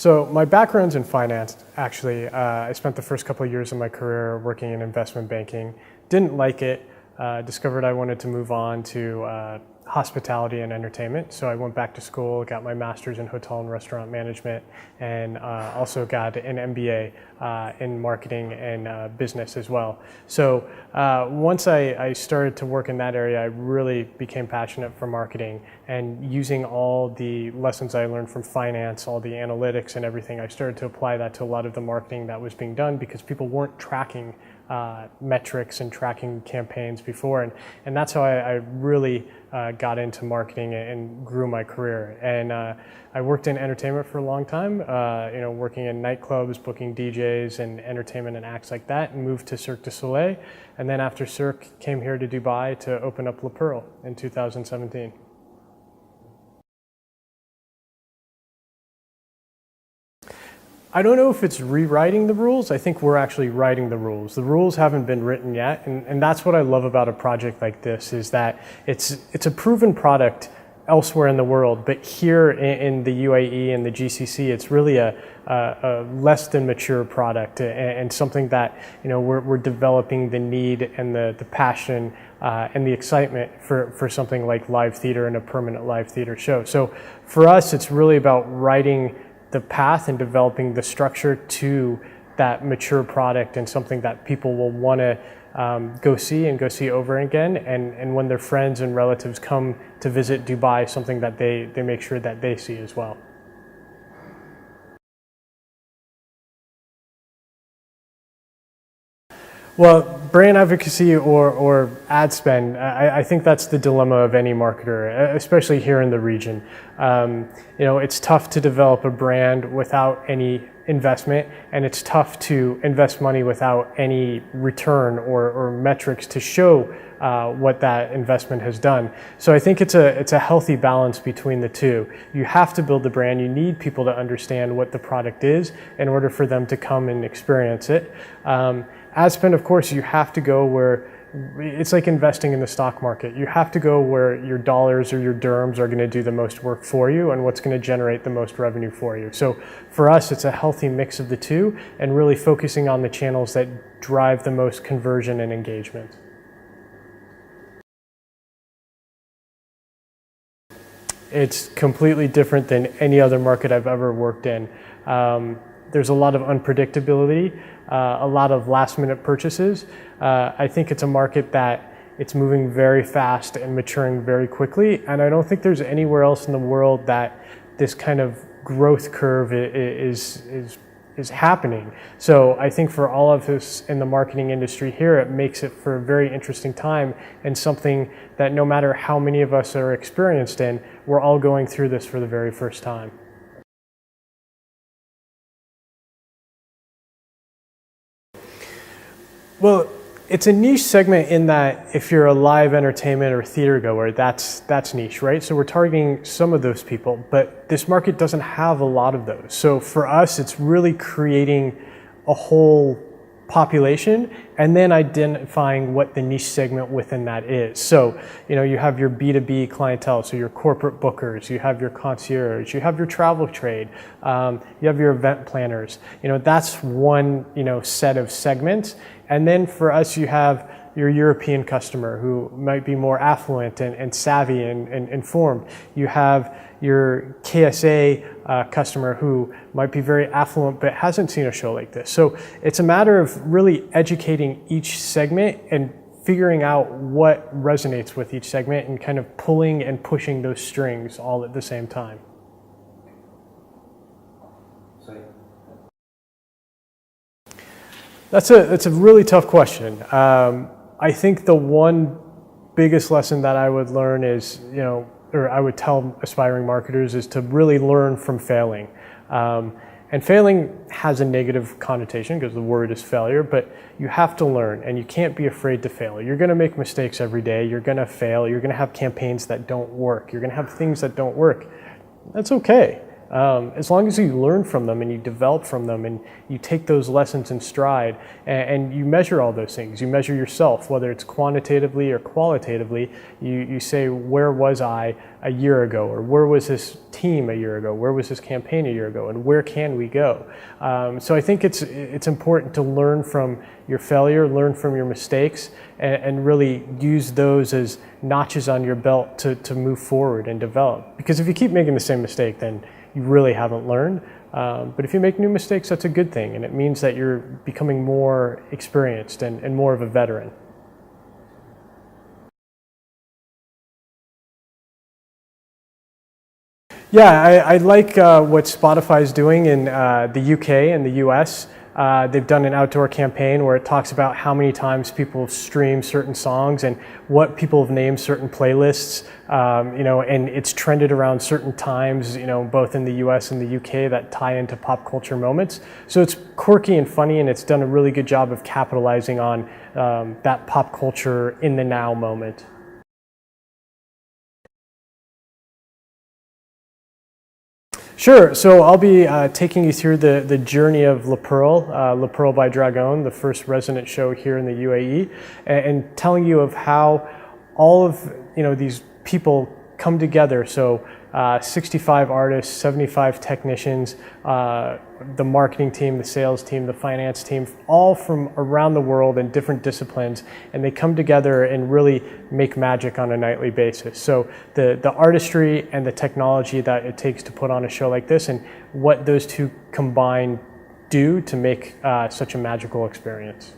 So my background's in finance, actually. I spent the first couple of years of my career working in investment banking. Didn't like it. Discovered I wanted to move on to hospitality and entertainment. So I went back to school, got my master's in hotel and restaurant management, and also got an MBA in marketing and business as well. So once I started to work in that area, I really became passionate for marketing, and using all the lessons I learned from finance, all the analytics and everything, I started to apply that to a lot of the marketing that was being done because people weren't tracking metrics and tracking campaigns before, and that's how I really got into marketing and grew my career. And I worked in entertainment for a long time, working in nightclubs, booking DJs and entertainment and acts like that, and moved to Cirque du Soleil. And then after Cirque, came here to Dubai to open up Le Pearl in 2017. I don't know if it's rewriting the rules. I think we're actually writing the rules. The rules haven't been written yet, and that's what I love about a project like this, is that it's a proven product elsewhere in the world, but here in the UAE and the GCC, it's really a less than mature product, and something that we're developing the need and the passion and the excitement for something like live theater and a permanent live theater show. So for us, it's really about writing the path and developing the structure to that mature product and something that people will want to go see over again. And when their friends and relatives come to visit Dubai, something that they make sure that they see as well. Well, brand advocacy or ad spend, I think that's the dilemma of any marketer, especially here in the region. It's tough to develop a brand without any investment, and it's tough to invest money without any return or metrics to show what that investment has done. So I think it's a healthy balance between the two. You have to build the brand. You need people to understand what the product is in order for them to come and experience it. Ad spend, of course, you have to go where it's like investing in the stock market. You have to go where your dollars or your dirhams are going to do the most work for you and what's going to generate the most revenue for you. So for us, it's a healthy mix of the two and really focusing on the channels that drive the most conversion and engagement. It's completely different than any other market I've ever worked in. There's a lot of unpredictability, a lot of last-minute purchases. I think it's a market that it's moving very fast and maturing very quickly, and I don't think there's anywhere else in the world that this kind of growth curve is happening. So I think for all of us in the marketing industry here, it makes it for a very interesting time and something that no matter how many of us are experienced in, we're all going through this for the very first time. Well, it's a niche segment in that if you're a live entertainment or theater goer, that's niche, right? So we're targeting some of those people, but this market doesn't have a lot of those. So for us, it's really creating a whole population and then identifying what the niche segment within that is. So, you have your B2B clientele, so your corporate bookers, you have your concierge, you have your travel trade, you have your event planners. That's one, set of segments. And then for us, you have your European customer who might be more affluent and savvy and informed. You have your KSA customer who might be very affluent but hasn't seen a show like this. So it's a matter of really educating each segment and figuring out what resonates with each segment and kind of pulling and pushing those strings all at the same time. That's a really tough question. I think the one biggest lesson that I would learn is, or I would tell aspiring marketers, is to really learn from failing. And failing has a negative connotation because the word is failure, but you have to learn and you can't be afraid to fail. You're gonna make mistakes every day, you're gonna fail, you're gonna have campaigns that don't work, you're gonna have things that don't work. That's okay. as long as you learn from them and you develop from them and you take those lessons in stride and you measure all those things. You measure yourself, whether it's quantitatively or qualitatively. You say, where was I a year ago? Or where was this team a year ago? Where was this campaign a year ago? And where can we go? So I think it's important to learn from your failure, learn from your mistakes, and really use those as notches on your belt to move forward and develop. Because if you keep making the same mistake, then you really haven't learned. But if you make new mistakes, that's a good thing, and it means that you're becoming more experienced and more of a veteran. Yeah, I like what Spotify is doing in the UK and the US. They've done an outdoor campaign where it talks about how many times people stream certain songs and what people have named certain playlists, and it's trended around certain times, both in the US and the UK that tie into pop culture moments. So it's quirky and funny, and it's done a really good job of capitalizing on that pop culture in the now moment. Sure. So I'll be taking you through the journey of Le Pearl, Le Pearl by Dragon, the first resident show here in the UAE, and telling you of how all of these people come together. So 65 artists, 75 technicians, the marketing team, the sales team, the finance team, all from around the world in different disciplines, and they come together and really make magic on a nightly basis. So the artistry and the technology that it takes to put on a show like this, and what those two combined do to make such a magical experience.